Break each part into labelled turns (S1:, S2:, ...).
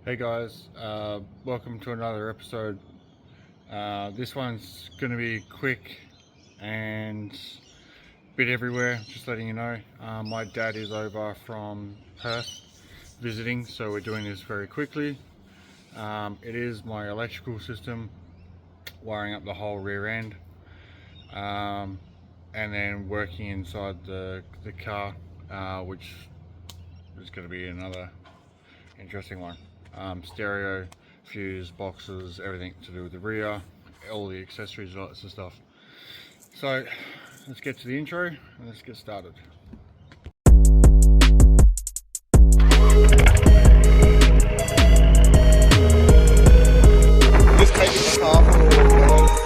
S1: Hey guys, welcome to another episode. This one's going to be quick and a bit everywhere, just letting you know. My dad is over from Perth visiting, so we're doing this very quickly. It is my electrical system, wiring up the whole rear end, and then working inside the car, which is going to be another interesting one. Stereo, fuse, boxes, everything to do with the rear, all the accessories, lots of stuff. So let's get to the intro and let's get started.
S2: Just taking the car for a walk, guys.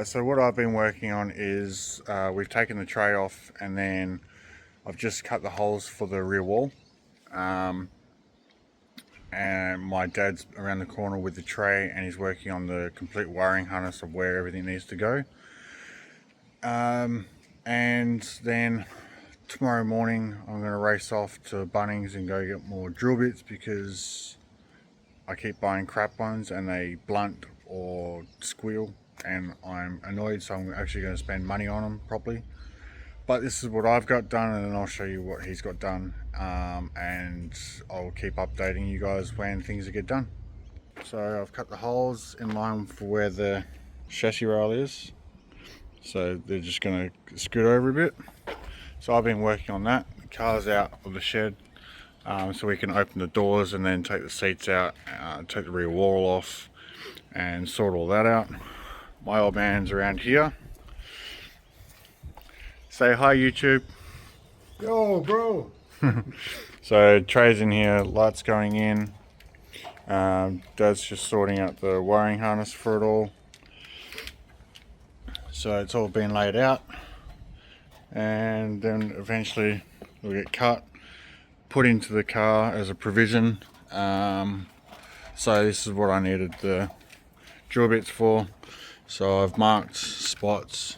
S1: So what I've been working on is we've taken the tray off and then I've just cut the holes for the rear wall. And my dad's around the corner with the tray and he's working on the complete wiring harness of where everything needs to go. And then tomorrow morning I'm going to race off to Bunnings and go get more drill bits because I keep buying crap ones and they blunt or squeal and I'm annoyed, so I'm actually going to spend money on them properly. But this is what I've got done, and then I'll show you what he's got done, and I'll keep updating you guys when things get done. So I've cut the holes in line for where the chassis rail is, so they're just going to scoot over a bit. So I've been working on that. The car's out of the shed, so we can open the doors and then take the seats out, take the rear wall off and sort all that out. My old man's around here. Say hi, YouTube.
S2: Yo, bro.
S1: So tray's in here, lights going in. Dad's just sorting out the wiring harness for it all. So it's all been laid out, and then eventually it'll get cut, put into the car as a provision. So this is what I needed the drill bits for. So I've marked spots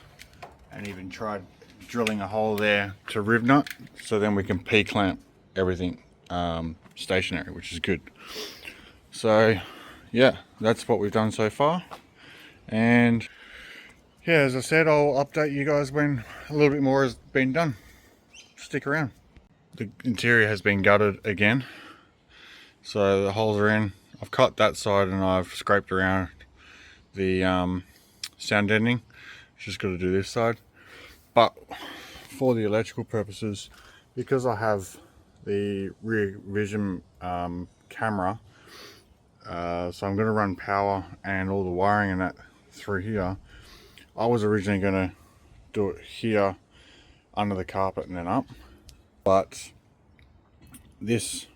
S1: and even tried drilling a hole there to riv nut, so then we can P-clamp everything stationary, which is good. So yeah, that's what we've done so far. And yeah, as I said, I'll update you guys when a little bit more has been done. Stick around. The interior has been gutted again, so the holes are in. I've cut that side and I've scraped around the sound deadening. Just got to do this side. But for the electrical purposes, because I have the rear vision camera, so I'm going to run power and all the wiring and that through here. I was originally going to do it here under the carpet and then up, but this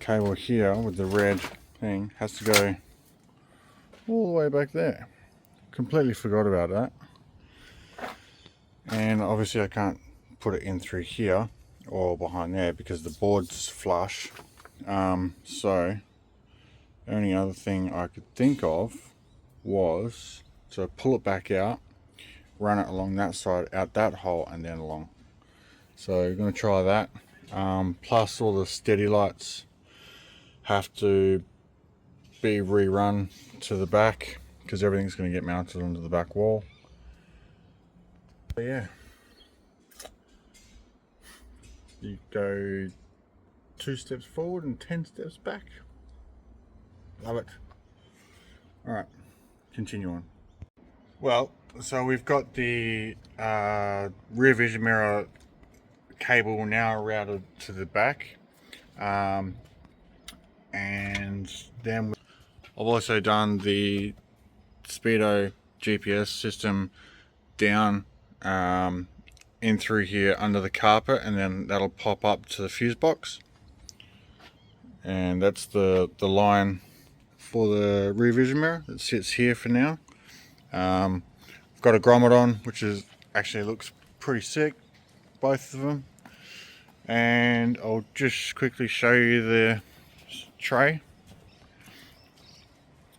S1: cable here with the red thing has to go all the way back there. Completely forgot about that. And obviously I can't put it in through here or behind there because the board's flush. So the only other thing I could think of was to pull it back out, run it along that side, out that hole, and then along. So we're going to try that. Plus all the steady lights have to be rerun to the back because everything's going to get mounted onto the back wall. But yeah, you go 2 steps forward and 10 steps back. Love it. All right, continue on. Well, so we've got the rear vision mirror cable now routed to the back, and then I've also done the Speedo GPS system down in through here under the carpet, and then that'll pop up to the fuse box, and that's the line for the rear vision mirror that sits here for now. I've got a grommet on, which is actually looks pretty sick, both of them, and I'll just quickly show you the tray.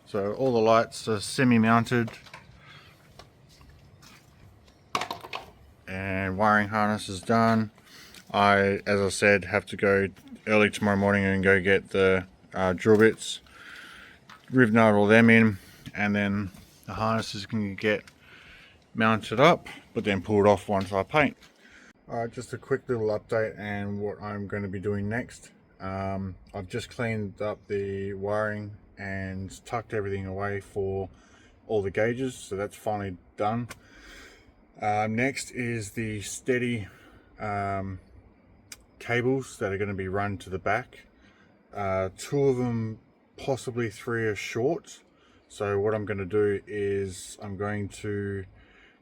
S1: So all the lights are semi-mounted, and wiring harness is done. As I said, have to go early tomorrow morning and go get the drill bits, riv nut all them in, and then the harnesses can get mounted up, but then pulled off once I paint. Alright, just a quick little update and what I'm going to be doing next. I've just cleaned up the wiring and tucked everything away for all the gauges, so that's finally done. Next is the steady cables that are going to be run to the back. 2 of them, possibly 3, are short, so what I'm going to do is I'm going to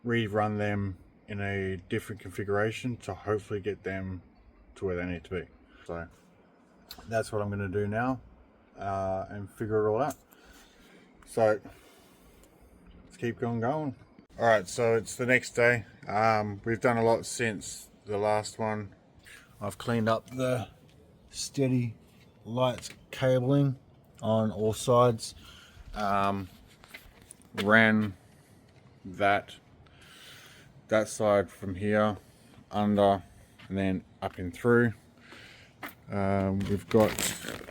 S1: rerun them in a different configuration to hopefully get them to where they need to be. So that's what I'm going to do now, and figure it all out. So let's keep going. Alright, so it's the next day. We've done a lot since the last one. I've cleaned up the steady lights cabling on all sides. Ran that side from here under and then up and through. We've got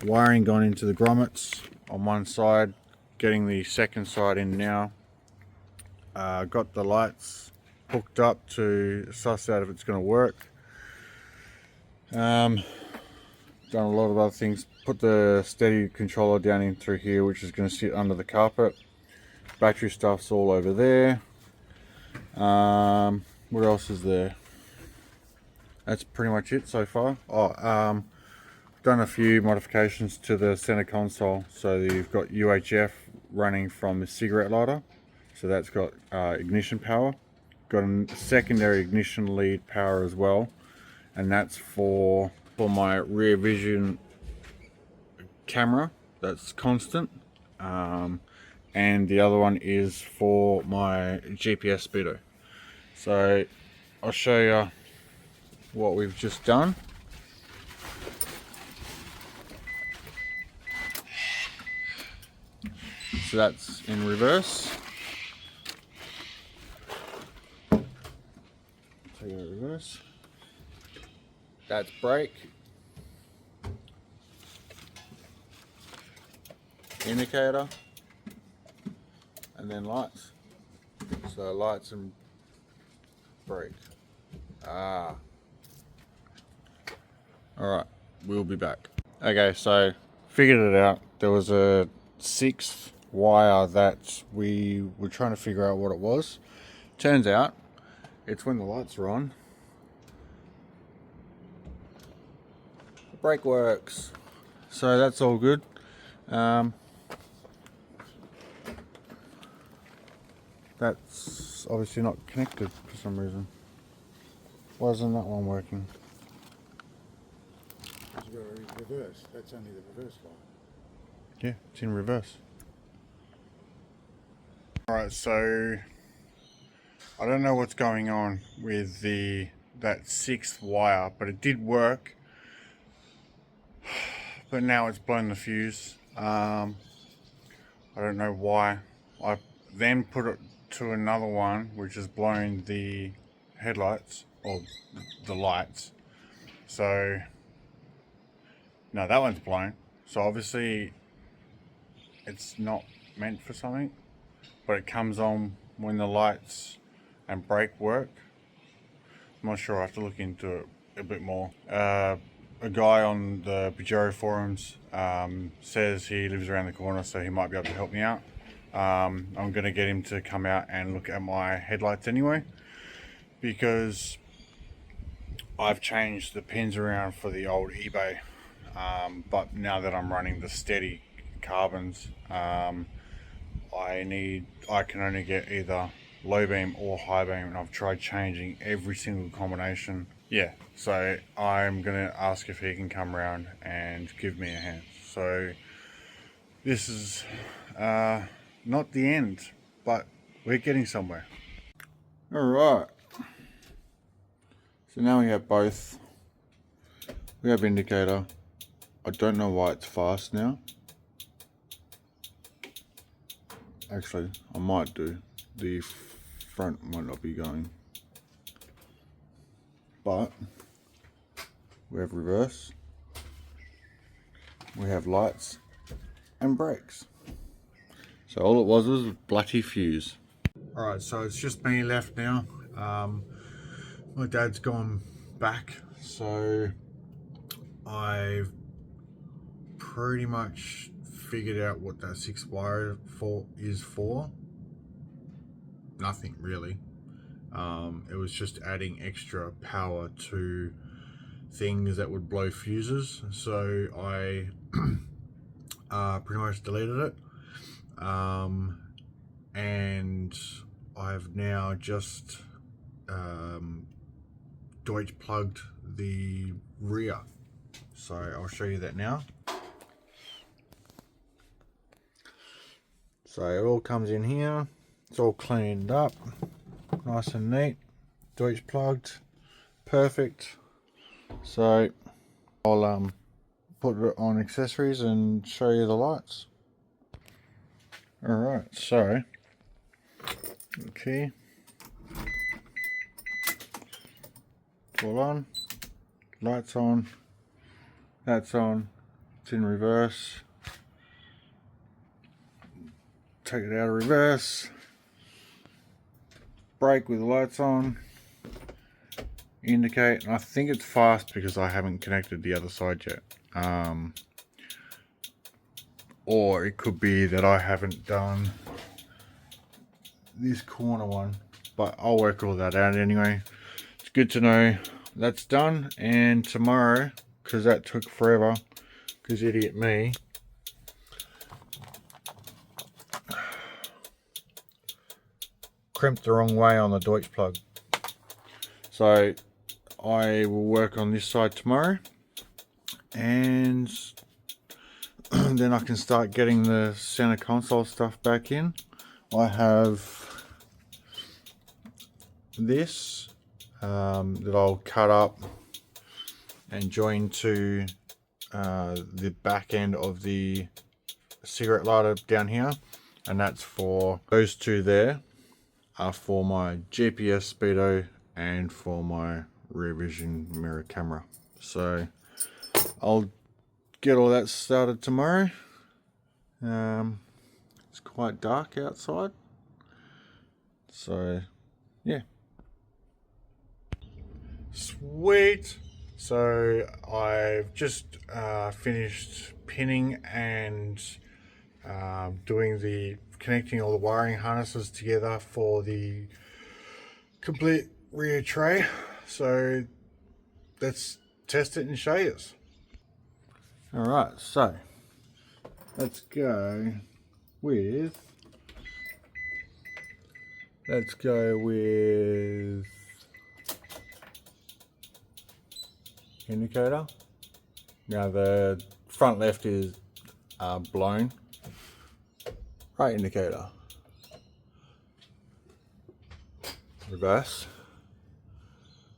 S1: wiring gone into the grommets on one side, getting the second side in now. Got the lights hooked up to suss out if it's going to work. Done a lot of other things. Put the steady controller down in through here, which is going to sit under the carpet. Battery stuff's all over there. What else is there? That's pretty much it so far. Done a few modifications to the center console, so you've got UHF running from the cigarette lighter, so that's got ignition power. Got a secondary ignition lead power as well, and that's for my rear vision camera, that's constant. And the other one is for my GPS speedo. So I'll show you what we've just done. So that's in reverse. Take it in reverse. That's brake. Indicator. And then lights. So lights and brake. Alright, we'll be back. Okay, so figured it out. There was a 6th wire that we were trying to figure out what it was. Turns out it's when the lights are on, the brake works. So that's all good. That's obviously not connected for some reason. Why isn't that one working?
S2: You got to reverse. That's only the reverse light.
S1: Yeah, it's in reverse. Alright, so I don't know what's going on with that 6th wire, but it did work. But now it's blown the fuse. I don't know why. I then put it to another one which has blown the headlights, or the lights. So no, that one's blown. So obviously it's not meant for something, but it comes on when the lights and brake work. I'm not sure, I have to look into it a bit more. A guy on the Pajero forums says he lives around the corner, so he might be able to help me out. I'm going to get him to come out and look at my headlights anyway, because I've changed the pins around for the old eBay, but now that I'm running the steady carbons, I can only get either low beam or high beam, and I've tried changing every single combination. Yeah, so I'm gonna ask if he can come around and give me a hand. So this is not the end, but we're getting somewhere. All right, so now we have both. We have indicator. I don't know why it's fast now. Actually, I might do. The front might not be going. But we have reverse. We have lights and brakes. So all it was a bloody fuse. Alright, so it's just me left now. My dad's gone back, so I've pretty much figured out what that 6 wire is for. Nothing really. It was just adding extra power to things that would blow fuses, so I pretty much deleted it, and I've now just Deutsch plugged the rear, so I'll show you that now. So it all comes in here, it's all cleaned up, nice and neat, Deutsch plugged, perfect. So I'll put it on accessories and show you the lights. Alright, so okay, it's all on, lights on, that's on, it's in reverse. Take it out of reverse, brake with the lights on, indicate, and I think it's fast because I haven't connected the other side yet. Or it could be that I haven't done this corner one, but I'll work all that out anyway. It's good to know that's done, and tomorrow, because that took forever, because idiot me, crimped the wrong way on the Deutsch plug. So I will work on this side tomorrow, and then I can start getting the center console stuff back in. I have this that I'll cut up and join to the back end of the cigarette lighter down here, and that's for those two there are for my GPS speedo and for my rear vision mirror camera. So I'll get all that started tomorrow. It's quite dark outside, so yeah, sweet. So I've just finished pinning and connecting all the wiring harnesses together for the complete rear tray. So let's test it and show you. Alright, so let's go with indicator. Now the front left is blown. Right indicator. Reverse.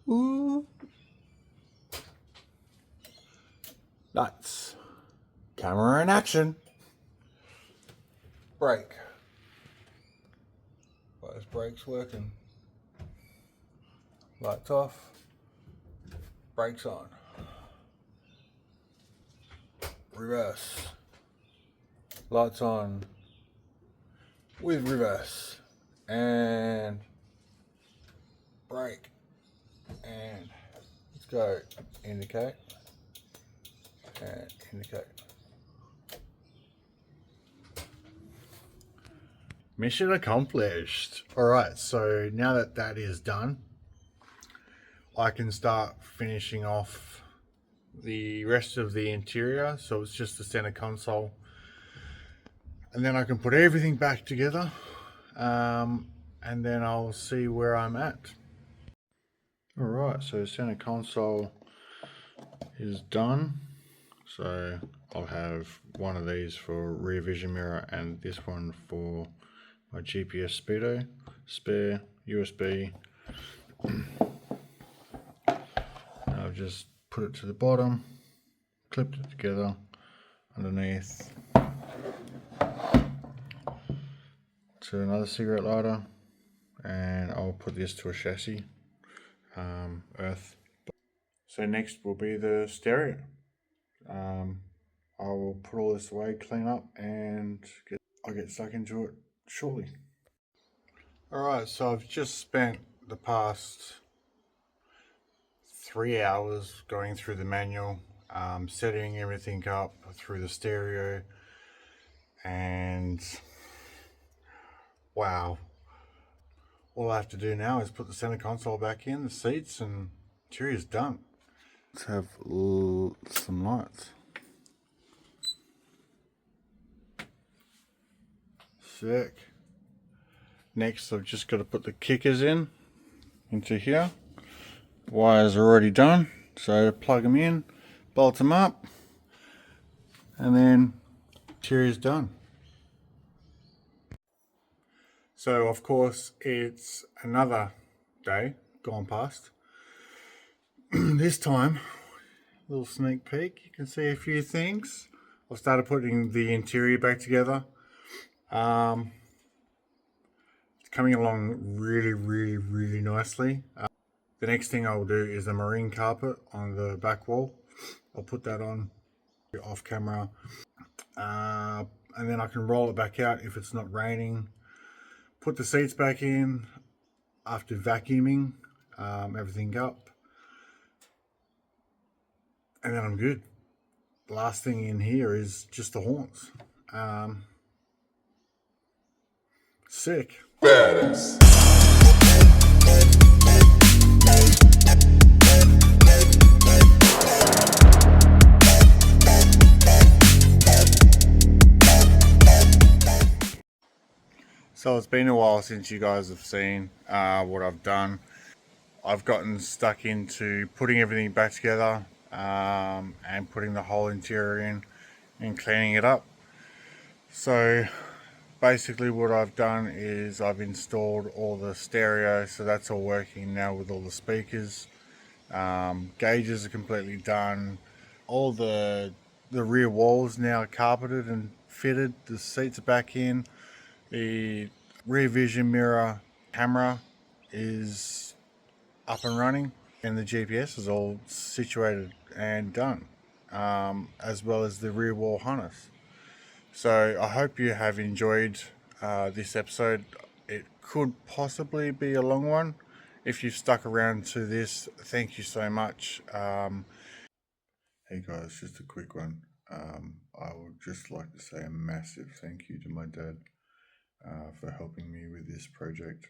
S1: Ooh. Lights. Camera in action. Brake. Both brakes working. Lights off. Brakes on. Reverse. Lights on with reverse. And brake. And let's go. Indicate. And indicate. Mission accomplished. Alright, so now that that is done, I can start finishing off the rest of the interior. So it's just the center console, and then I can put everything back together, and then I'll see where I'm at. Alright, so center console is done. So I'll have one of these for rear vision mirror and this one for my GPS speedo, spare USB. I'll just put it to the bottom, clipped it together underneath to another cigarette lighter, and I'll put this to a chassis, earth. So next will be the stereo. I will put all this away, clean up, and I'll get stuck into it shortly. Alright, so I've just spent the past 3 hours going through the manual, setting everything up through the stereo, and wow. All I have to do now is put the center console back in, the seats, and interior's done. Let's have some lights. Sick. Next, I've just got to put the kickers into here. Wires are already done, so plug them in, bolt them up, and then interior's done. So of course it's another day gone past. This time, little sneak peek, you can see a few things. I've started putting the interior back together. It's coming along really nicely. The next thing I'll do is a marine carpet on the back wall. I'll put that on off camera, and then I can roll it back out if it's not raining. Put the seats back in after vacuuming everything up, and then I'm good. The last thing in here is just the horns. Sick. Badass. So it's been a while since you guys have seen what I've done. I've gotten stuck into putting everything back together and putting the whole interior in and cleaning it up. So basically what I've done is I've installed all the stereo, so that's all working now with all the speakers. Gauges are completely done. All the rear walls now are carpeted and fitted. The seats are back in. The rear vision mirror camera is up and running, and the GPS is all situated and done, as well as the rear wall harness. So I hope you have enjoyed this episode. It could possibly be a long one. If you've stuck around to this, thank you so much. Hey guys, just a quick one. I would just like to say a massive thank you to my dad for helping me with this project.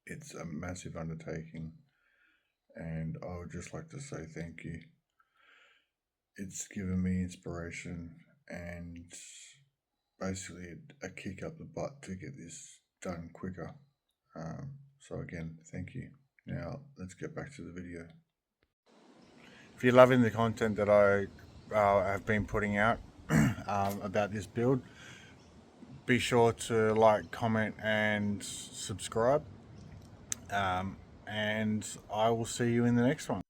S1: It's a massive undertaking, and I would just like to say thank you. It's given me inspiration and basically a kick up the butt to get this done quicker. So again, thank you. Now let's get back to the video. If you're loving the content that I have been putting out about this build, be sure to like, comment and subscribe, and I will see you in the next one.